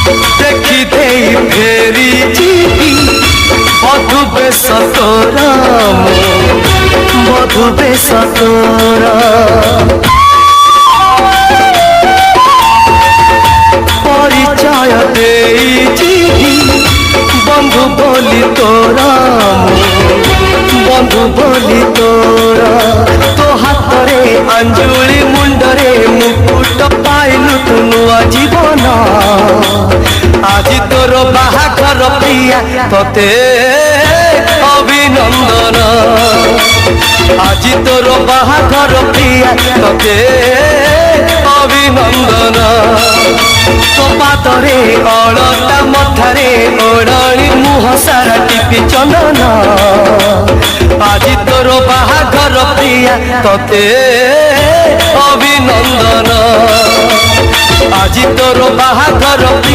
देखी दे फेरी जीवी बधु बेश तोरा बधु बेश तोरा परिचय दे जीवी बंधु बोली तोरा बंधु बोली तोरा तो हाथरे अंजुली मुंडरे मुकुट पाइलु तु नुआ जीवन आज तोर बाहाघर प्रिया तोते अभिनंदन आज तोर बाहाघर प्रिया तोते अभिनंदन तो पादरे अलता मथारे ओढ़णी मुह सारा टिपि चंदन आज तोर बाहाघर प्रिया तोते अभिनंदन आज तोर बाहाघर प्रिया